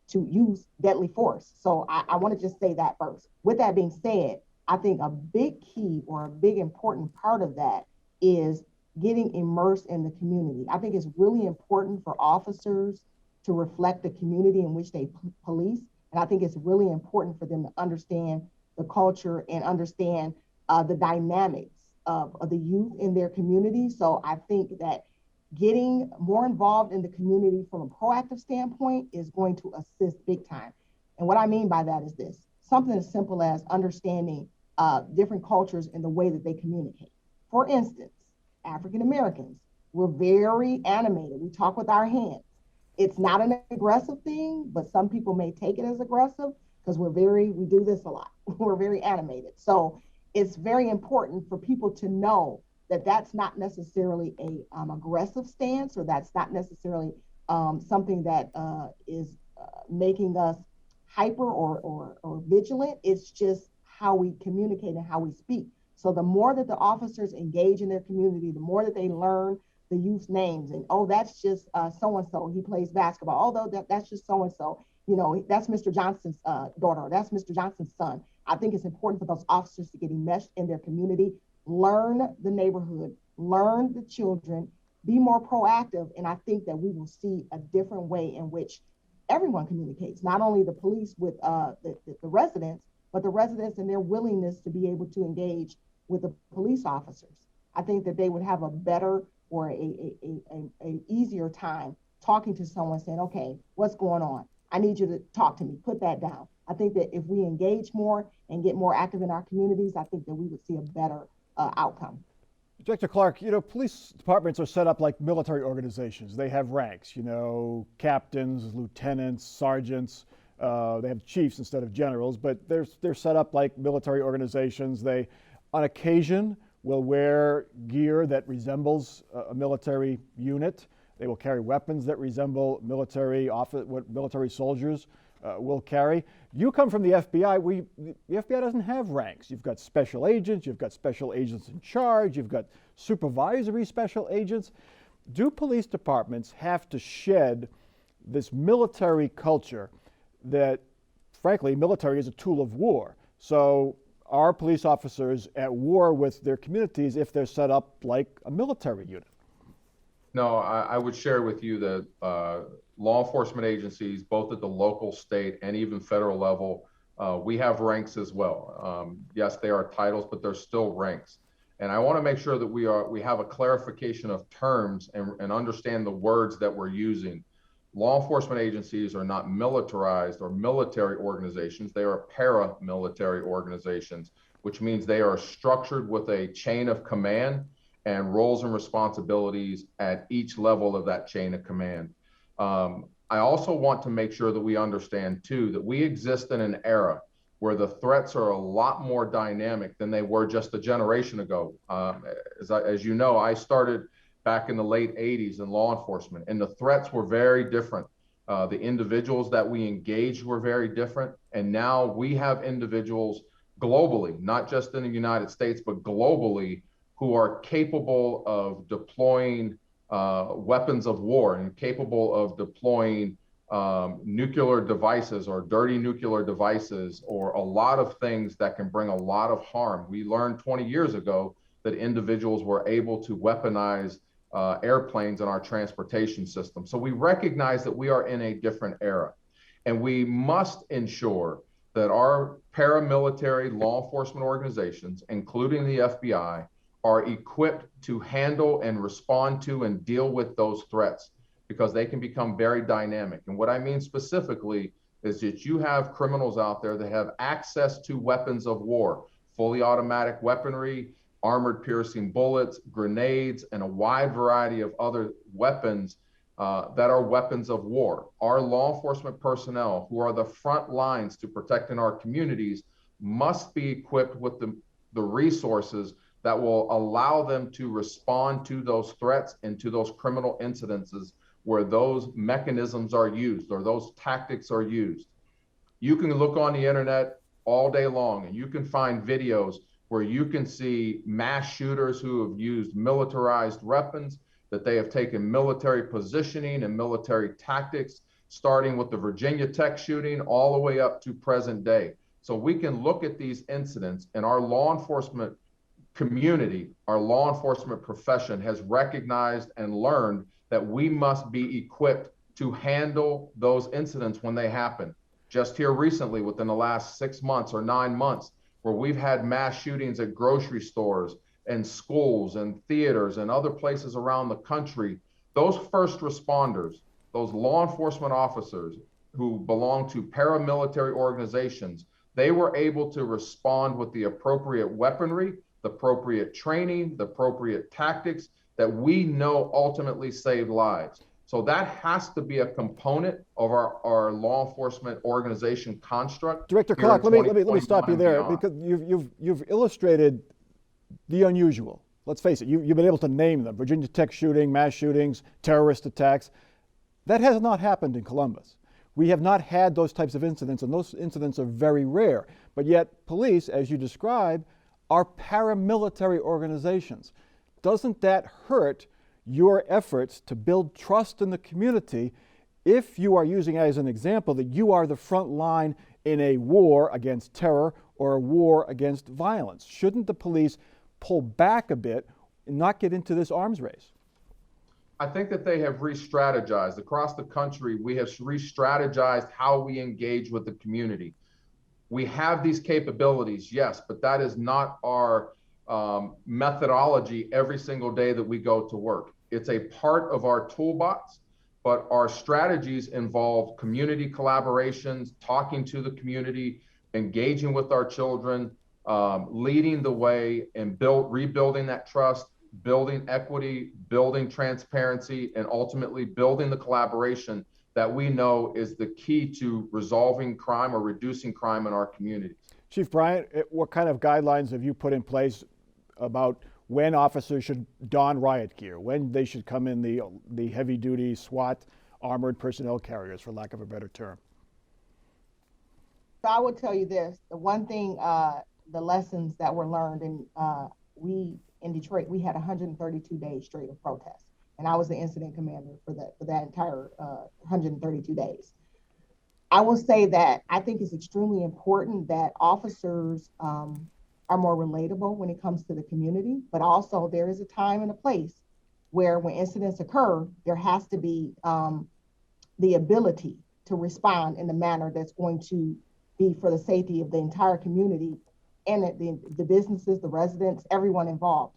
to use deadly force. So I want to just say that first. With that being said, I think a big key or a big important part of that is getting immersed in the community. I think it's really important for officers to reflect the community in which they police. And I think it's really important for them to understand the culture and understand the dynamics of the youth in their community. So I think that getting more involved in the community from a proactive standpoint is going to assist big time. And what I mean by that is this: something as simple as understanding different cultures and the way that they communicate. For instance, African Americans, we're very animated. We talk with our hands. It's not an aggressive thing, but some people may take it as aggressive because we do this a lot. We're very animated. So it's very important for people to know that that's not necessarily a aggressive stance, or that's not necessarily something that is making us hyper or vigilant. It's just how we communicate and how we speak. So the more that the officers engage in their community, the more that they learn the youth names, and that's just so-and-so, he plays basketball, although that's just so-and-so, that's Mr. Johnson's daughter, or that's Mr. Johnson's son. I think it's important for those officers to get enmeshed in their community, learn the neighborhood, learn the children, be more proactive. And I think that we will see a different way in which everyone communicates, not only the police with the residents, but the residents and their willingness to be able to engage with the police officers. I think that they would have a better or a easier time talking to someone, saying, okay, what's going on? I need you to talk to me, put that down. I think that if we engage more and get more active in our communities, I think that we would see a better outcome.
Director Clark, police departments are set up like military organizations. They have ranks, captains, lieutenants, sergeants. They have chiefs instead of generals, but they're set up like military organizations. They, on occasion, will wear gear that resembles a military unit. They will carry weapons that resemble what military soldiers will carry. You come from the FBI. The FBI doesn't have ranks. You've got special agents, you've got special agents in charge, you've got supervisory special agents. Do police departments have to shed this military culture that, frankly, military is a tool of war? So are police officers at war with their communities if they're set up like a military unit?
No, I would share with you that law enforcement agencies, both at the local, state, and even federal level, we have ranks as well. Yes, they are titles, but they're still ranks. And I want to make sure that we have a clarification of terms and understand the words that we're using. Law enforcement agencies are not militarized or military organizations. They are paramilitary organizations, which means they are structured with a chain of command and roles and responsibilities at each level of that chain of command. I also want to make sure that we understand, too, that we exist in an era where the threats are a lot more dynamic than they were just a generation ago. As you know, I started back in the late 80s in law enforcement, and the threats were very different. The individuals that we engaged were very different. And now we have individuals globally, not just in the United States, but globally, who are capable of deploying weapons of war and capable of deploying nuclear devices or dirty nuclear devices or a lot of things that can bring a lot of harm. We learned 20 years ago that individuals were able to weaponize airplanes in our transportation system. So we recognize that we are in a different era, and we must ensure that our paramilitary law enforcement organizations, including the FBI, are equipped to handle and respond to and deal with those threats, because they can become very dynamic. And what I mean specifically is that you have criminals out there that have access to weapons of war, fully automatic weaponry, armored piercing bullets, grenades, and a wide variety of other weapons that are weapons of war. Our law enforcement personnel, who are the front lines to protecting our communities, must be equipped with the resources that will allow them to respond to those threats and to those criminal incidences where those mechanisms are used or those tactics are used. You can look on the internet all day long and you can find videos where you can see mass shooters who have used militarized weapons, that they have taken military positioning and military tactics, starting with the Virginia Tech shooting all the way up to present day. So we can look at these incidents, and our law enforcement community, our law enforcement profession has recognized and learned that we must be equipped to handle those incidents when they happen. Just here recently, within the last 6 months or 9 months, where we've had mass shootings at grocery stores and schools and theaters and other places around the country, those first responders, those law enforcement officers who belong to paramilitary organizations, they were able to respond with the appropriate weaponry, the appropriate training, the appropriate tactics that we know ultimately saved lives. So that has to be a component of our law enforcement organization construct.
Director Clark, let me stop you there, because you've illustrated the unusual. Let's face it, you've been able to name them: Virginia Tech shooting, mass shootings, terrorist attacks. That has not happened in Columbus. We have not had those types of incidents, and those incidents are very rare. But yet police, as you describe, are paramilitary organizations. Doesn't that hurt your efforts to build trust in the community if you are using as an example that you are the front line in a war against terror or a war against violence? Shouldn't the police pull back a bit and not get into this arms race?
I think that they have re-strategized. Across the country, we have re-strategized how we engage with the community. We have these capabilities, yes, but that is not our methodology every single day that we go to work. It's a part of our toolbox, but our strategies involve community collaborations, talking to the community, engaging with our children, leading the way and rebuilding that trust, building equity, building transparency, and ultimately building the collaboration that we know is the key to resolving crime or reducing crime in our communities.
Chief Bryant, what kind of guidelines have you put in place about when officers should don riot gear, when they should come in the heavy-duty SWAT armored personnel carriers, for lack of a better term?
So I would tell you this, the one thing, the lessons that were learned, and we in Detroit, we had 132 days straight of protest. And I was the incident commander for that entire 132 days. I will say that I think it's extremely important that officers are more relatable when it comes to the community, but also there is a time and a place where when incidents occur, there has to be the ability to respond in a manner that's going to be for the safety of the entire community and the businesses, the residents, everyone involved.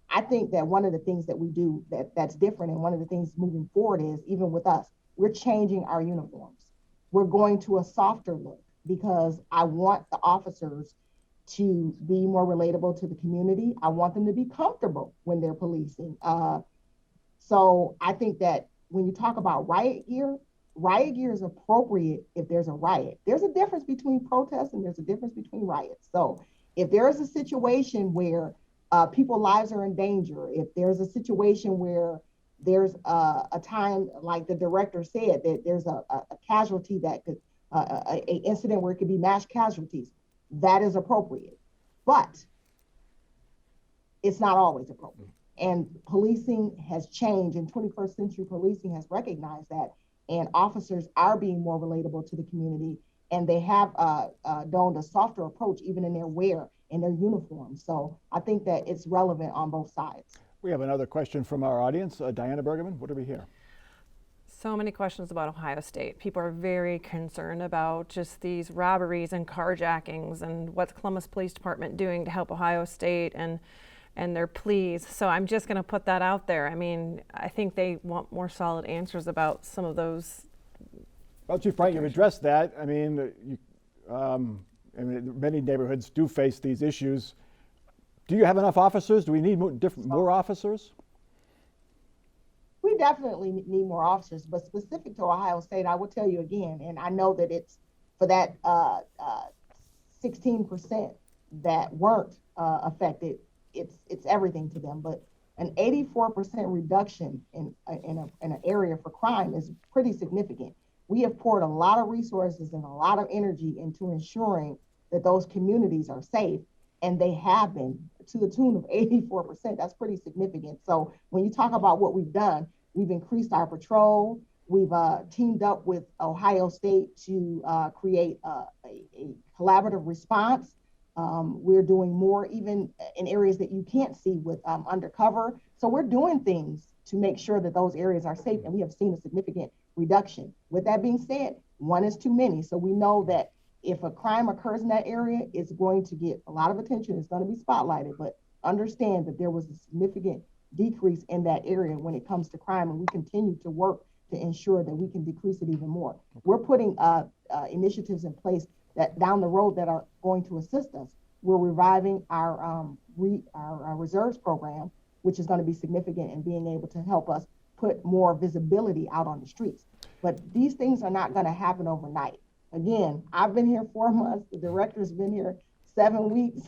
I think that one of the things that we do that's different, and one of the things moving forward is, even with us, we're changing our uniforms. We're going to a softer look because I want the officers to be more relatable to the community. I want them to be comfortable when they're policing. So I think that when you talk about riot gear is appropriate if there's a riot. There's a difference between protests and there's a difference between riots. So if there is a situation where people's lives are in danger, if there's a situation where there's a time, like the director said, that there's a casualty that could, an incident where it could be mass casualties, that is appropriate. But it's not always appropriate. And policing has changed, and 21st century policing has recognized that, and officers are being more relatable to the community, and they have donned a softer approach even in their wear and their uniforms. So I think that it's relevant on both sides.
We have another question from our audience. Diana Bergman, what do we hear?
So many questions about Ohio State. People are very concerned about just these robberies and carjackings and what's Columbus Police Department doing to help Ohio State and their pleas. So I'm just going to put that out there. I mean, I think they want more solid answers about some of those.
Well, Chief Bryant, you've addressed that. I mean, many neighborhoods do face these issues. Do you have enough officers? Do we need more officers?
We definitely need more officers, but specific to Ohio State, I will tell you again, and I know that it's for that 16% that weren't affected, it's everything to them. But an 84% reduction in an area for crime is pretty significant. We have poured a lot of resources and a lot of energy into ensuring that those communities are safe, and they have been to the tune of 84%. That's pretty significant. So when you talk about what we've done, we've increased our patrol. We've teamed up with Ohio State to create a collaborative response. We're doing more even in areas that you can't see with undercover. So we're doing things to make sure that those areas are safe, and we have seen a significant reduction. With that being said, one is too many. So we know that if a crime occurs in that area, it's going to get a lot of attention. It's going to be spotlighted, but understand that there was a significant decrease in that area when it comes to crime, and we continue to work to ensure that we can decrease it even more. We're putting initiatives in place that down the road that are going to assist us. We're reviving our reserves program, which is going to be significant in being able to help us put more visibility out on the streets. But these things are not going to happen overnight. Again, I've been here 4 months. The director's been here 7 weeks.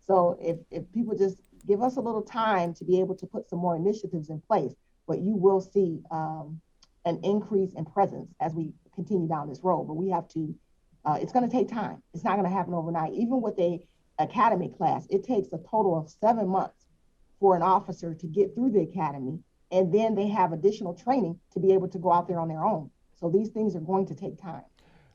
So if people just give us a little time to be able to put some more initiatives in place, but you will see an increase in presence as we continue down this road. But we have to, it's going to take time. It's not going to happen overnight. Even with a academy class, it takes a total of 7 months for an officer to get through the academy, and then they have additional training to be able to go out there on their own. So these things are going to take time.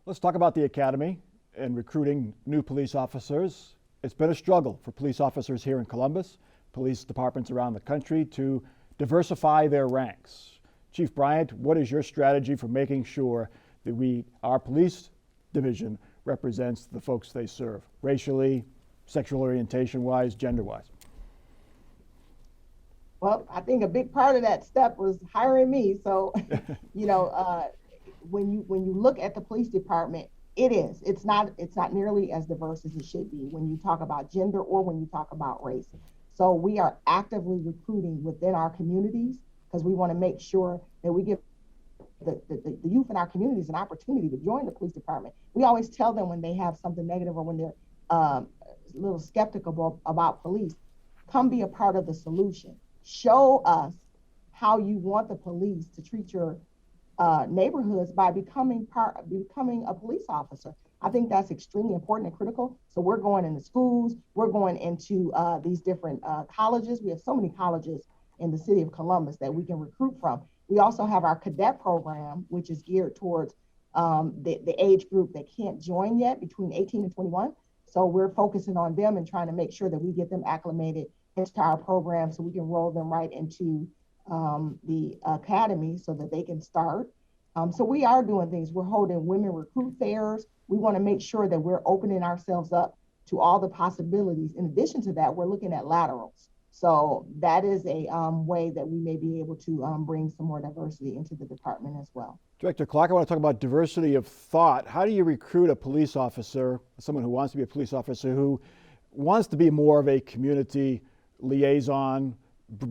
Let's talk about the academy and recruiting new police officers. It's been a struggle for police officers here in Columbus, police departments around the country, to diversify their ranks. Chief Bryant, what is your strategy for making sure that our police division represents the folks they serve, racially, sexual orientation-wise, gender-wise?
Well, I think a big part of that step was hiring me. So, you know, when you look at the police department, it's not nearly as diverse as it should be when you talk about gender or when you talk about race. So we are actively recruiting within our communities because we want to make sure that we give the youth in our communities an opportunity to join the police department. We always tell them when they have something negative or when they're a little skeptical about police, come be a part of the solution. Show us how you want the police to treat your neighborhoods by becoming a police officer. I think that's extremely important and critical. So we're going into schools, we're going into these different colleges. We have so many colleges in the city of Columbus that we can recruit from. We also have our cadet program, which is geared towards the age group that can't join yet, between 18 and 21. So we're focusing on them and trying to make sure that we get them acclimated into our program so we can roll them right into the academy so that they can start. So we are doing things. We're holding women recruit fairs. We want to make sure that we're opening ourselves up to all the possibilities. In addition to that, we're looking at laterals. So that is a way that we may be able to bring some more diversity into the department as well.
Director Clark, I want to talk about diversity of thought. How do you recruit a police officer, someone who wants to be a police officer, who wants to be more of a community liaison,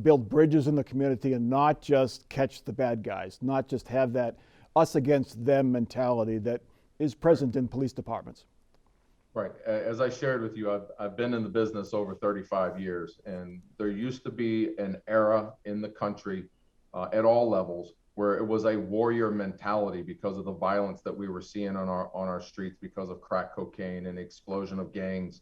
build bridges in the community, and not just catch the bad guys, not just have that us against them mentality that is present in police departments?
Right. As I shared with you, I've been in the business over 35 years, and there used to be an era in the country at all levels where it was a warrior mentality because of the violence that we were seeing on our streets because of crack cocaine and the explosion of gangs.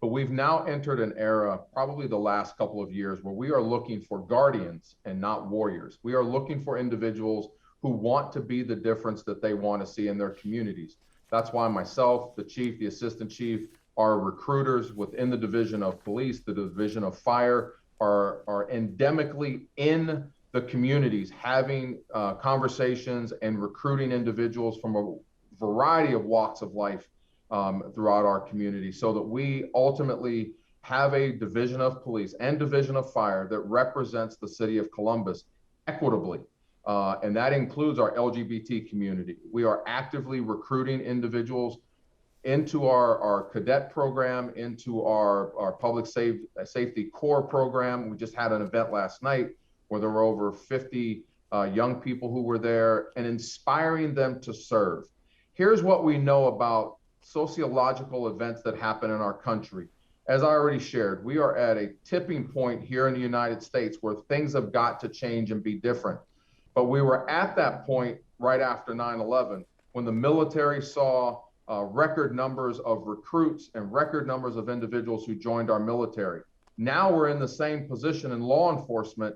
But we've now entered an era, probably the last couple of years, where we are looking for guardians and not warriors. We are looking for individuals who want to be the difference that they want to see in their communities. That's why myself, the chief, the assistant chief, our recruiters within the division of police, the division of fire, are endemically in the communities, having conversations and recruiting individuals from a variety of walks of life throughout our community, so that we ultimately have a division of police and division of fire that represents the city of Columbus equitably. And that includes our LGBT community. We are actively recruiting individuals into our cadet program, into our public safety core program. We just had an event last night where there were over 50 young people who were there, and inspiring them to serve. Here's what we know about sociological events that happen in our country. As I already shared, we are at a tipping point here in the United States where things have got to change and be different. But we were at that point right after 9/11 when the military saw record numbers of recruits and record numbers of individuals who joined our military. Now we're in the same position in law enforcement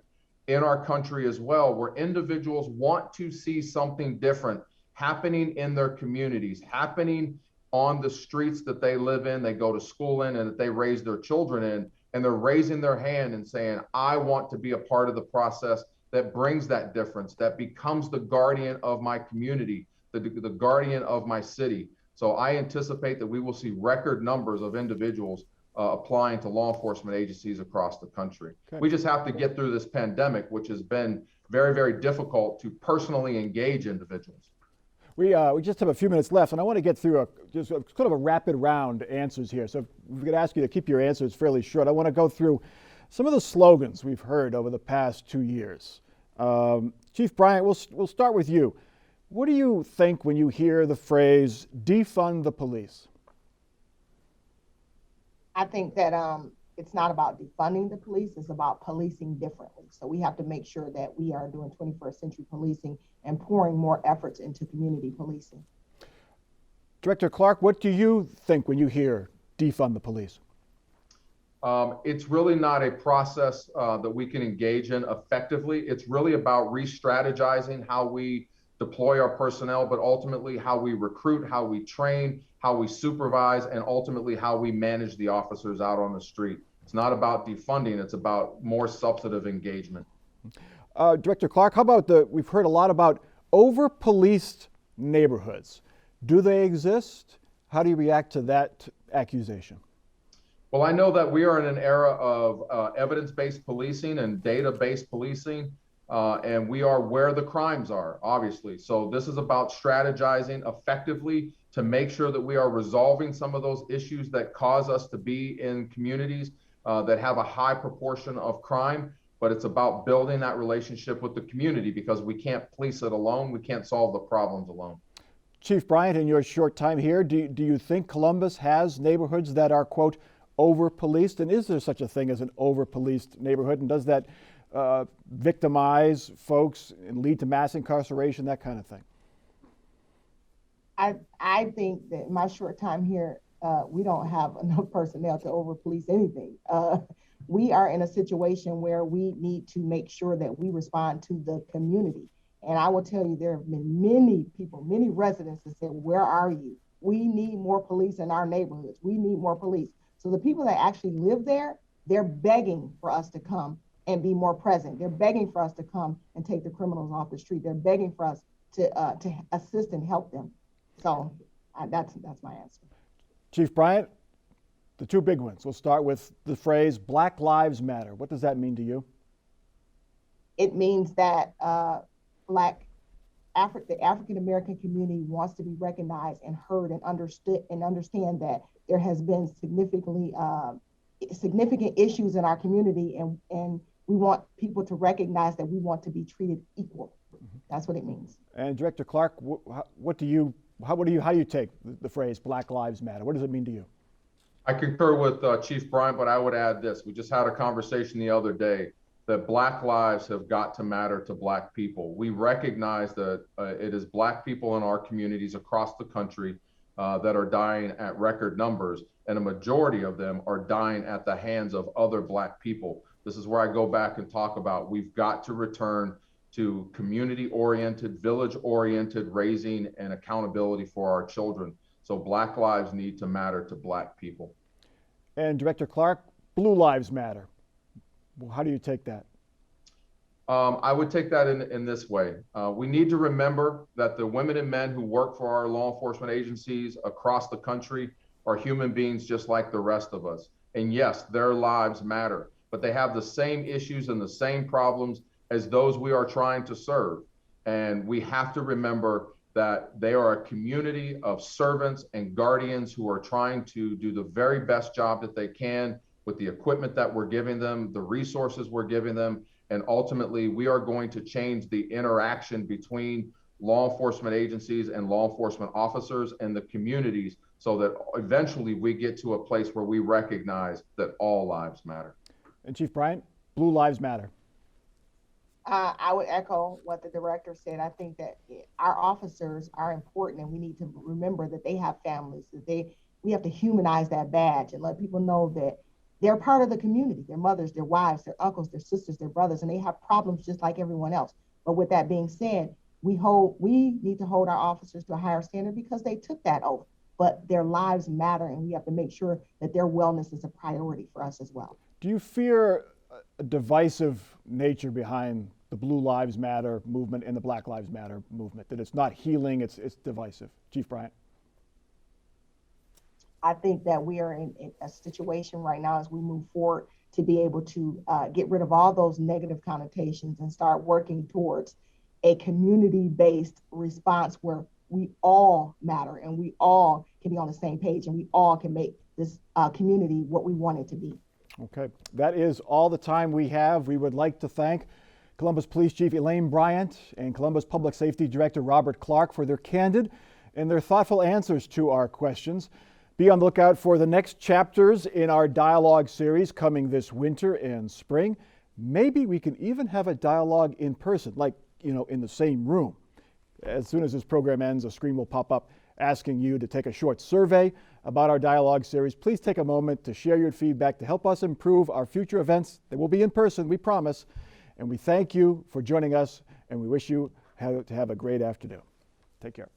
in our country as well, where individuals want to see something different happening in their communities, happening on the streets that they live in, they go to school in, and that they raise their children in, and they're raising their hand and saying, I want to be a part of the process that brings that difference, that becomes the guardian of my community, the guardian of my city. So I anticipate that we will see record numbers of individuals applying to law enforcement agencies across the country. Okay. We just have to get through this pandemic, which has been very, very difficult to personally engage individuals.
We just have a few minutes left, and I want to get through just sort of a rapid round answers here. So we're going to ask you to keep your answers fairly short. I want to go through some of the slogans we've heard over the past 2 years. Chief Bryant, we'll start with you. What do you think when you hear the phrase defund the police?
I think that it's not about defunding the police, it's about policing differently. So we have to make sure that we are doing 21st century policing and pouring more efforts into community policing.
Director Clark, what do you think when you hear defund the police?
It's really not a process that we can engage in effectively. It's really about re-strategizing how we deploy our personnel, but ultimately how we recruit, how we train, how we supervise, and ultimately how we manage the officers out on the street. It's not about defunding, it's about more substantive engagement.
Director Clark, how about we've heard a lot about over-policed neighborhoods. Do they exist? How do you react to that accusation?
Well, I know that we are in an era of evidence-based policing and data-based policing, and we are where the crimes are, obviously. So this is about strategizing effectively to make sure that we are resolving some of those issues that cause us to be in communities that have a high proportion of crime. But it's about building that relationship with the community, because we can't police it alone. We can't solve the problems alone.
Chief Bryant, in your short time here, do you think Columbus has neighborhoods that are, quote, over-policed? And is there such a thing as an over-policed neighborhood? And does that victimize folks and lead to mass incarceration, that kind of thing?
I think that in my short time here, we don't have enough personnel to over-police anything. We are in a situation where we need to make sure that we respond to the community. And I will tell you, there have been many people, many residents that said, where are you? We need more police in our neighborhoods. We need more police. So the people that actually live there, they're begging for us to come and be more present. They're begging for us to come and take the criminals off the street. They're begging for us to assist and help them. So that's my answer.
Chief Bryant, the two big ones. We'll start with the phrase Black Lives Matter. What does that mean to you?
It means that the African American community wants to be recognized and heard and understood, and understand that there has been significant issues in our community, and we want people to recognize that we want to be treated equal. That's what it means.
And Director Clark, how do you take the phrase Black Lives Matter? What does it mean to you?
I concur with Chief Bryant, but I would add this. We just had a conversation the other day that Black lives have got to matter to Black people. We recognize that it is Black people in our communities across the country that are dying at record numbers, and a majority of them are dying at the hands of other Black people. This is where I go back and talk about we've got to return to community-oriented, village-oriented raising and accountability for our children. So Black lives need to matter to Black people.
And Director Clark, Blue Lives Matter. Well, how do you take that?
I would take that in this way. We need to remember that the women and men who work for our law enforcement agencies across the country are human beings just like the rest of us. And yes, their lives matter, but they have the same issues and the same problems as those we are trying to serve. And we have to remember that they are a community of servants and guardians who are trying to do the very best job that they can with the equipment that we're giving them, the resources we're giving them. And ultimately, we are going to change the interaction between law enforcement agencies and law enforcement officers and the communities, so that eventually we get to a place where we recognize that all lives matter.
And Chief Bryant, Blue Lives Matter.
I would echo what the director said. I think that our officers are important, and we need to remember that they have families, that we have to humanize that badge and let people know that they're part of the community, their mothers, their wives, their uncles, their sisters, their brothers, and they have problems just like everyone else. But with that being said, we need to hold our officers to a higher standard because they took that oath, but their lives matter, and we have to make sure that their wellness is a priority for us as well.
Do you fear a divisive nature behind the Blue Lives Matter movement and the Black Lives Matter movement, that it's not healing, it's divisive? Chief Bryant.
I think that we are in a situation right now as we move forward to be able to get rid of all those negative connotations and start working towards a community-based response where we all matter and we all can be on the same page and we all can make this community what we want it to be.
Okay, that is all the time we have. We would like to thank Columbus Police Chief Elaine Bryant and Columbus Public Safety Director Robert Clark for their candid and their thoughtful answers to our questions. Be on the lookout for the next chapters in our dialogue series coming this winter and spring. Maybe we can even have a dialogue in person, like, in the same room. As soon as this program ends, a screen will pop up asking you to take a short survey about our dialogue series. Please take a moment to share your feedback to help us improve our future events. They will be in person, we promise. And we thank you for joining us, and we wish you to have a great afternoon. Take care.